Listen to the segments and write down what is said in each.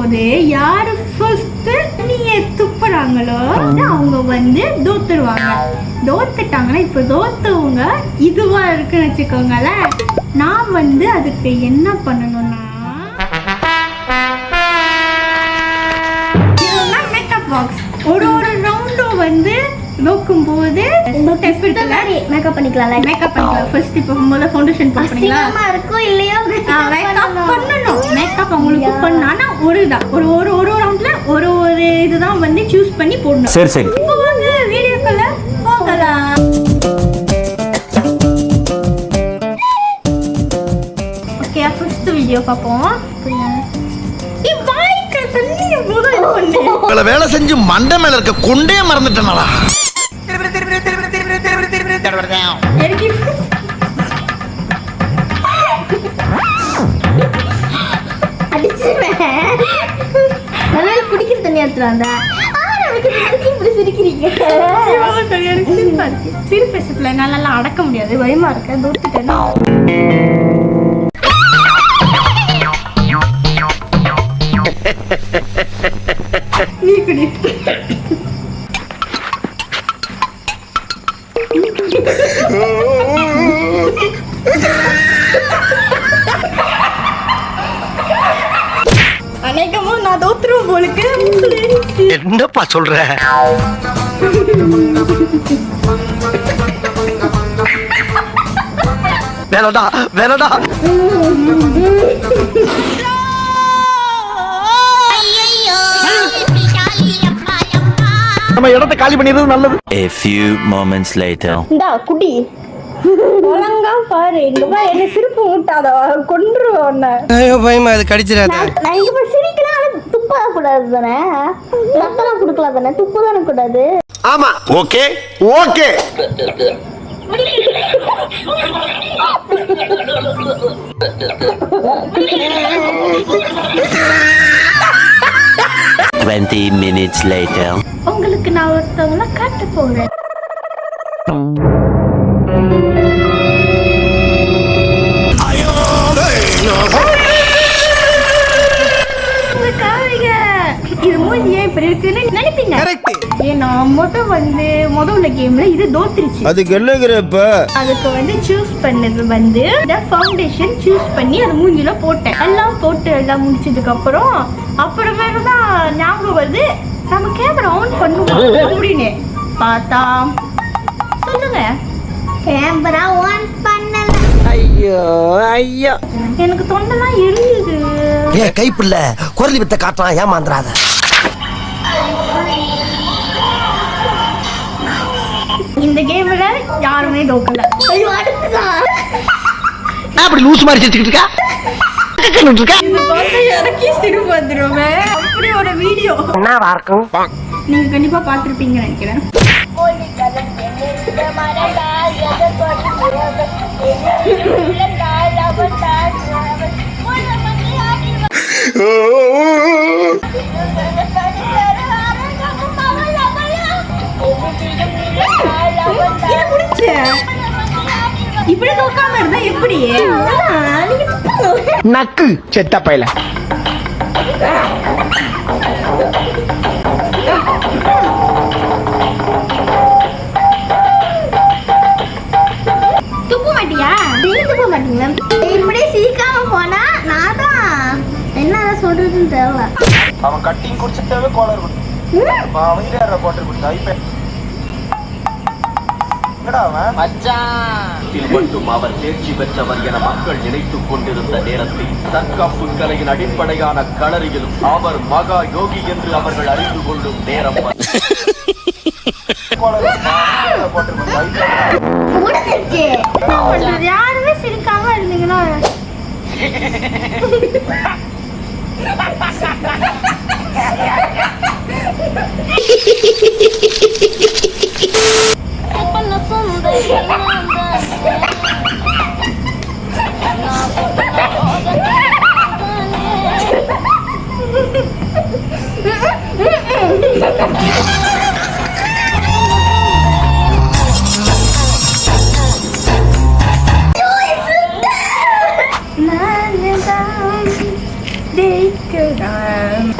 போது யாரு ஃபர்ஸ்ட் நீயே துப்புறாங்களோ அவங்க வந்து தோத்துருவாங்க. தோத்துட்டாங்கன்னா இப்போ தோத்தவங்க இதுவா இருக்குன்னு வச்சுக்கோங்களேன். நான் வந்து அதுக்கு என்ன பண்ணணும்னா மேக்கப் பாக்ஸ் ஒரு ரவுண்டும் வந்து நோக்கும் போது மேக்கப் பண்ணிக்கலாம். ஃபர்ஸ்ட் இப்போ முதல்ல ஃபவுண்டேஷன் போடுறீங்களா இருக்கும் இல்லையா? மேக்கப் பண்ணணும். மேக்கப் உங்களுக்கு பண்ணானா ஒரு ரவுண்ட்ல ஒரு இதுதான் வந்து சூஸ் பண்ணி போடணும். சரி சரி. இப்போ வாங்க வீடியோக்குள்ள போகலாம். ஓகே, ஃபர்ஸ்ட் வீடியோ பார்ப்போம். வேலை செஞ்சு மண்டை மேல இருக்க கொண்டே மறந்துட்டேனாடா. குடிக்கிற தண்ணி எடுத்துறாங்க. நல்லா அடக்க முடியாது, பயமா இருக்க. தோத்துட்டேன். நீ குடி. அநேகமா நான் தோத்துருவோம் போலுக்கு. என்னப்பா சொல்ற? வேணடா வேணடா. நம்ம இடத்தை காலி பண்ணிடுறது நல்லது. A few moments later. இந்தா குடி. ஒழுங்கா பாரு. இங்க பா, என்ன சிரிப்பு ஊட்டாத, கொன்றுவேன். ஐயோ பயமா, அது கடிச்சிராத. நான் இங்க போய் சிரிக்கலாம். துப்ப கூடாது தானே? ரத்தம் குடுக்கலாம் தானே? துப்பு தானே கூடாது. ஆமா. Okay okay. 20 minutes later. உங்களுக்கு நான் ஒருத்தவங்கள காட்ட போறேன். இது மூஞ்சி ஏன் இப்படி இருக்குன்னு நினைப்பீங்க. ஏன்னா மட்டும் வந்து முதல்ல கேம்ல இது தோத்துருச்சு. அதுக்கு என்னங்கிறப்ப அதுக்கு வந்து சூஸ் பண்ணது வந்து இந்த ஃபவுண்டேஷன் சூஸ் பண்ணி அது மூஞ்சில போட்டேன். எல்லாம் போட்டு எல்லாம் முடிச்சதுக்கு அப்புறமேல தான் ஞாபகம் வருது நம்ம கேமரா ஆன் பண்ணுவோம் அப்படின்னு பார்த்தா. சொல்லுங்க. கேமரா ஆன் பண்ணல. ஐயோ ஐயோ, எனக்கு தொண்டெல்லாம் எரியுது. ஏ கைப்புள்ள குரலி வித்த காட்டலாம், ஏமாந்துறாத. இந்த கேம்ல யாருமே தோக்கல. ஐயோ அடுத்துதான். அப்படி லூஸ் மாதிரி சிரிச்சுக்கிட்டு இருக்கா. இது பார்த்தா எனக்கே சிரிப்பு வந்துருமே. அப்படி ஒரு வீடியோ என்னவா இருக்கும்? நீங்க கண்டிப்பா பார்த்திருப்பீங்கன்னு நினைக்கிறேன். இப்படி தோக்காம இருந்தா எப்படி? நக்கு செத்த பையல. துப்ப மாட்டியா? நீங்க துப்ப மாட்டீங்களா? இப்படியே சீக்காம போனா நான் தான் என்ன சொல்றதுன்னு தெரியல. அவன் கட்டிங் குடிச்சிட்டாவே கோலர் குடி. அவன் யார போட்டு குடிச்சா இப்ப என்னடா அவன் மச்சான் மட்டும் அவர் தேர்ச்சி பெற்றவர் என மக்கள் நினைத்துக் கொண்டிருந்த நேரத்தில் தற்காப்பு கலையின் அடிப்படையான களரியிலும் அவர் மகா யோகி என்று அவர்கள் அறிந்து கொள்ளும் நேரம் யாருமே சிரிக்காம இருந்தீங்கன்னா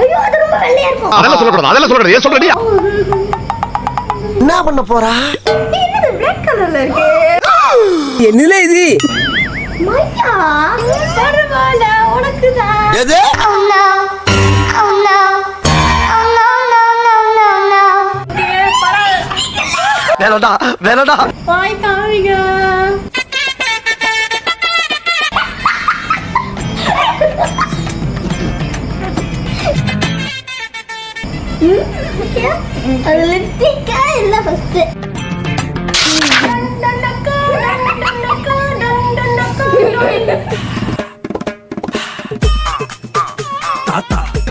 ஐயோ அது ரொம்ப வெள்ளையா இருக்கும். அதெல்லாம் சொல்லக்கூடாது ஏன் சொல்றீங்க? என்ன பண்ண போறா? என்னது பிளாக் கலர்ல இருக்கு? என்னல இது? மையா பரவாயில்ல, உனக்கு தான். எது? oh no oh no oh no no no no no வேணடா வாய் காமிங்க. அது லிப்ஸ்டிக்கா இல்ல ஃபர்ஸ்ட்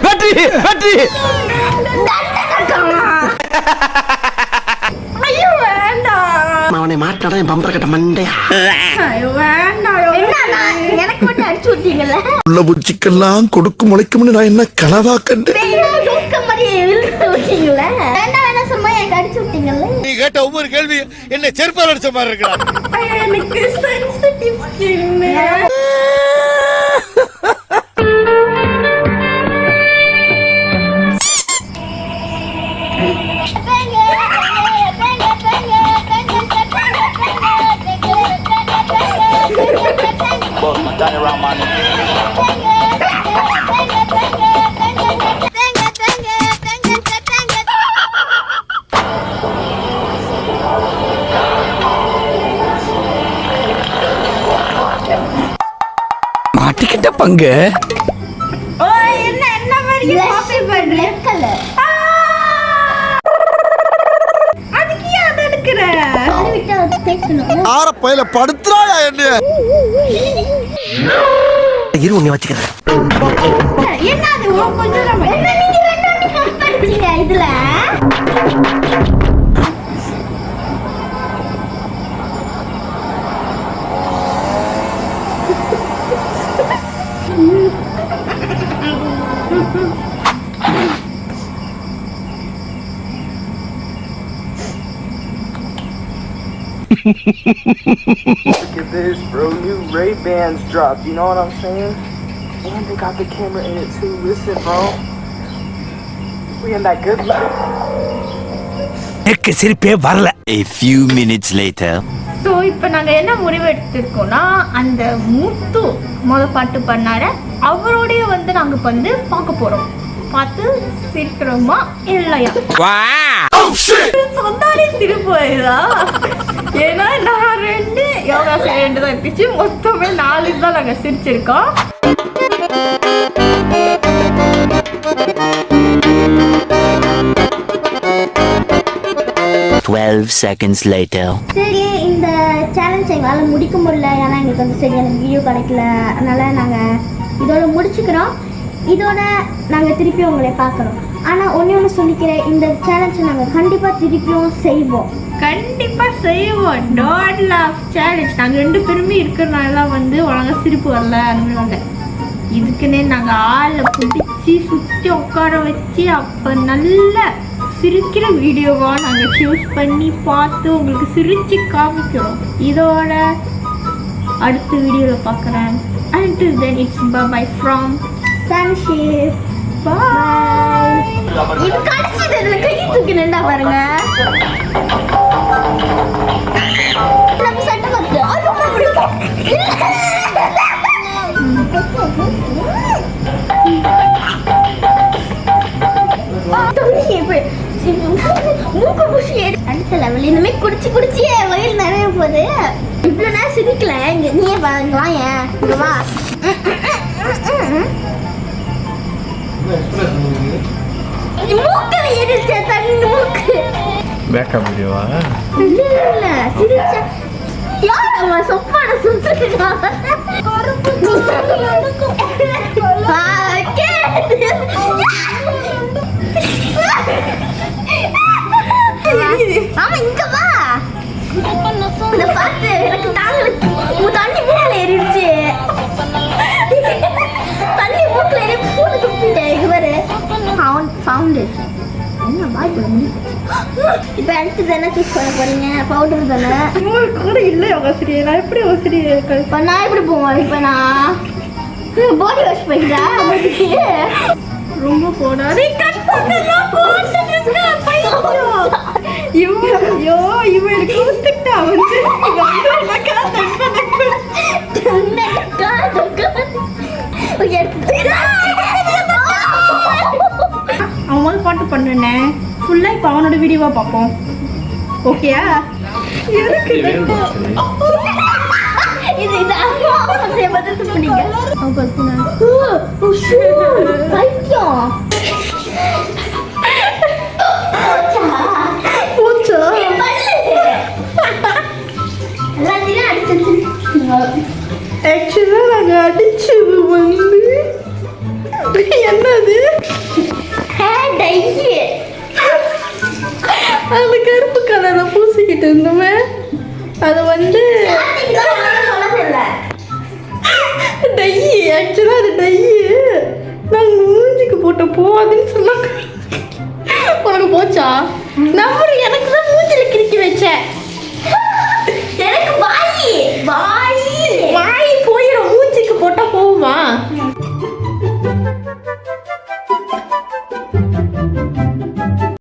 வெற்றி ஐயோ வேண்டாம். அவனை மாட்டாடா என் பம்பர கட்ட மண்டையா. ஐயோ வேண்டாம். என்ன எனக்கு மட்டும் அடிச்சு விட்டீங்கல்ல. உள்ள பூச்சிக்கெல்லாம் கொடுக்கு முளைக்கும்னு நான் என்ன கனவா கண்டு. தூக்க மாதிரி இழுத்து விட்டீங்கல்ல. வேண்டாம் வேணாம் சும்மா எனக்கு அடிச்சு விட்டீங்கல்ல. நீ கேட்ட ஒவ்வொரு கேள்வி என்ன செருப்பால் அடிச்ச மாதிரி இருக்கா? எனக்கு சென்சிட்டிவ் ஸ்கின். மாட்டிக்கிட்ட பங்கு. என்ன மாதிரி காப்பி பண்ணல. Black color. அதுக்கு ஏன் அதை எடுக்கிற? அதை விட்டு அதை தேய்க்கணும். ஆற பையில படுத்துறாயா என்ன? இரு உன்னை வச்சுக்கிறேன். என்ன அது கொஞ்சம் நம்ம என்ன நீங்க ரெண்டு வாட்டி கம்பேர் இதுல? Look at this, bro. New Ray-Bans dropped. You know what I'm saying? And they got the camera in it too. Listen, bro. We in that good life. எனக்கு சிரிப்பே வரல. A few minutes later. So இப்போ நாங்கள் என்ன முடிவு எடுத்திருக்கோம்னா, அந்த முத்து பாட்டு பண்ணார அவரோடய வந்து நாங்கள் இப்போ வந்து பார்க்க போகிறோம். பார்த்து சிரிக்கிறோமா இல்லையா? சொந்தாலே சிரிப்பு வருதா? ஏன்னா நான் 2 யோகா 2 தான் இருந்துச்சு. மொத்தமே 4 தான் நாங்கள் சிரிச்சிருக்கோம். seconds later. சரி இந்த சேலஞ்ச் எங்களால் முடிக்க முடியல. ஏன்னா எங்களுக்கு வந்து சரியான வீடியோ கிடைக்கல. அதனால் நாங்கள் இதோட முடிச்சுக்கிறோம். இதோட நாங்கள் திருப்பி உங்களை பார்க்குறோம். ஆனால் ஒன்று சொல்லிக்கிறேன், இந்த சேலஞ்சை நாங்கள் கண்டிப்பாக திருப்பியும் செய்வோம். கண்டிப்பாக செய்வோம். Don't laugh challenge. நாங்கள் 2 பேருமே இருக்கிறனால வந்து ஒழுங்காக சிரிப்பு வரல. அந்த இதுக்குன்னே நாங்கள் ஆளை பிடிச்சி சுற்றி உட்கார வச்சு அப்போ நல்ல சிரிக்கிற வீடியோவாக நாங்கள் சூஸ் பண்ணி பார்த்து உங்களுக்கு சிரித்து காமிக்கிறோம். இதோட அடுத்த வீடியோவில் பார்க்குறேன். Until then, it's bye-bye from Sunship. Bye. இது கடிச்சது இதில் கை தூக்கி நின்றா பாருங்க. நம்ம சட்டை பார்த்து மூக்கு பூசி அடுத்த லெவல் இந்த மாதிரி குடிச்சு குடிச்சியே வயிறு நிறைய போகுது. இவ்வளோ நேரம் சிரிக்கல. இங்க நீயே வாங்கலாம். ஏன் இங்க வா. மூக்கில் எரிச்ச தண்ணி மூக்கு. பேக்கப் வீடியோவா? இல்ல சிரிச்சா யார் அவ சொப்பாட சுத்துறா? கருப்பு ஆமா இங்க வா. இத பாத்து எனக்கு தாங்கல. தண்ணி மூக்குல ஏறிடுச்சு. தண்ணி மூக்குல ஏறி போட்டு துப்பிட்டேன். இங்க பாரு. ஃபவுண்ட் என்ன பாய் பண்ண முடியும். இப்போ அடுத்து என்ன சூஸ் பண்ண போறீங்க? பவுடர் தானே. உங்களுக்கு கூட இல்லை யோகாசிரியை. நான் எப்படி யோகாசிரியை இப்போ நான் எப்படி போவேன்? இப்போ நான் பாடி வாஷ் பண்ணிக்கிறேன். ரொம்ப போடாதே கண்ணுக்கெல்லாம் போட்டுருக்க பைத்தியம். இவன் கூத்துட்டா வந்து அவன் பாட்டு பண்ணுனே ஃபுல்லா இப்ப அவனோட வீடியோவா பார்ப்போம். ஓகேயா? எதுக்கு இது பதில் பண்ணீங்க பைத்தியம். போச்சா? எல்லாத்தையும் அடிச்சு ஆக்சுவலா நாங்க அடிச்சது வந்து என்னது அந்த கருப்பு கலர்ல பூசிக்கிட்டு இருந்தோமே அது வந்து டை. ஆக்சுவலா அது டை நாங்க மூஞ்சிக்கு போட்ட போதுன்னு சொன்னாங்க. உனக்கு போச்சா? நம்பர் எனக்கு தான் மூஞ்சில கிறுக்கி வச்சேன்.